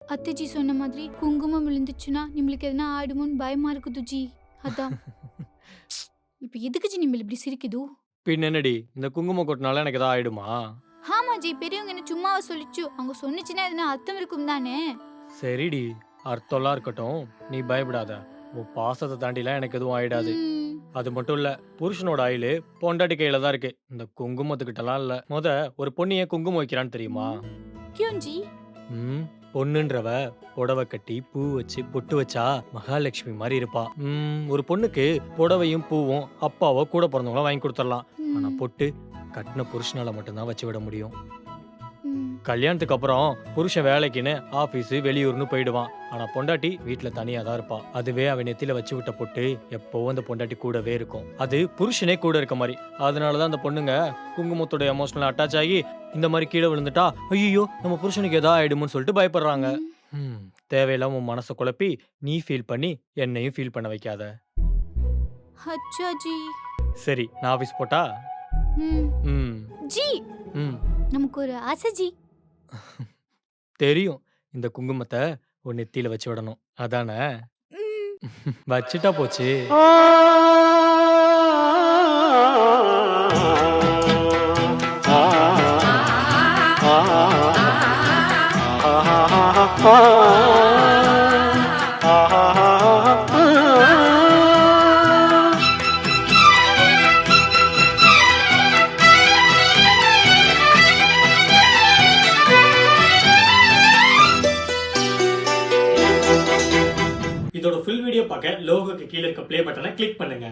அத்தைஜி சொன்ன மாதிரி குங்குமம் விழுந்துச்சுன்னா நம்மளுக்கு எதனா ஆயிடுமோன்னு பயமா இருக்குது ஜி. அதான். இப்ப எதுக்கு ஜி நிம்மள் இப்படி சிரிக்குது? பின் என்னடி இந்த குங்குமம் கொட்டினால எனக்கு ஏதாவது ஆயிடுமா? ஆமா ஜி, பெரியவங்க என்ன சும்மாவா சொல்லிச்சு? அவங்க சொன்னுச்சுன்னா எதனா அர்த்தம் இருக்கும் தானே. சரிடி, அர்த்தம்லாம் இருக்கட்டும், நீ பயப்படாத. உன் பாசத்தை தாண்டிலாம் எனக்கு எதுவும் ஆயிடாது. ம். அது மட்டும் இல்ல, புருஷனோட ஆயுளு பொண்டாட்டி கையில தான் இருக்கு. இந்த குங்குமத்துக்கிட்டலாம் இல்ல. ஒரு பொண்ணு ஏன் குங்குமம் வைக்கிறான்னு தெரியுமா? Queen G? ம் பொண்ணுன்றவ புடவை கட்டி பூ வச்சு பொட்டு வச்சா மகாலட்சுமி மாதிரி இருப்பா. ஒரு பொண்ணுக்கு புடவையும் பூவும் அப்பாவோ கூட பிறந்தவங்கள வாங்கி கொடுத்துடலாம். ஆனா ம். பொட்டு கட்டின புருஷனால மட்டும்தான் வச்சு விட முடியும். ம். கல்யாணத்துக்கு அப்புறம் புருஷன் வேலைக்குன்னு ஆபீஸ் வெளியூர்னு போயிடுவான். ஆனா பொண்டாட்டி வீட்டுல தனியா தான் இருப்பா. அதுவே அவன் நெத்தியில வச்சு விட்ட பொட்டு எப்பவும் அந்த பொண்டாட்டி கூடவே இருக்கும். அது புருஷனே கூட இருக்க மாதிரி. அதனாலதான் அந்த பொண்ணுங்க குங்குமத்தோட எமோஷனல் அட்டாச் ஆகி இந்த மாதிரி கீழே விழுந்துட்டா ஐயோ நம்ம புருஷனுக்கு ஏதா ஆயிடுமோன்னு சொல்லிட்டு பயப்படுறாங்க. ம். ம், தேவையில்லாம உன் மனசை குழப்பி நீ ஃபீல் பண்ணி என்னையும் ஃபீல் பண்ண வைக்காத. அச்சா ஜி. சரி, நான் ஆபீஸ் போட்டா? ம். ம் ஜி, ம் நமக்கு ஒரு ஆசை ஜி. தெரியும். இந்த குங்குமத்தை உன் நெத்தியில வச்சு விடணும் அதானே? ம். வச்சுட்டா போச்சு. இதோட ஃபுல் வீடியோ பார்க்க லோகோக்கு கீழே இருக்க ப்ளே பட்டனை கிளிக் பண்ணுங்க.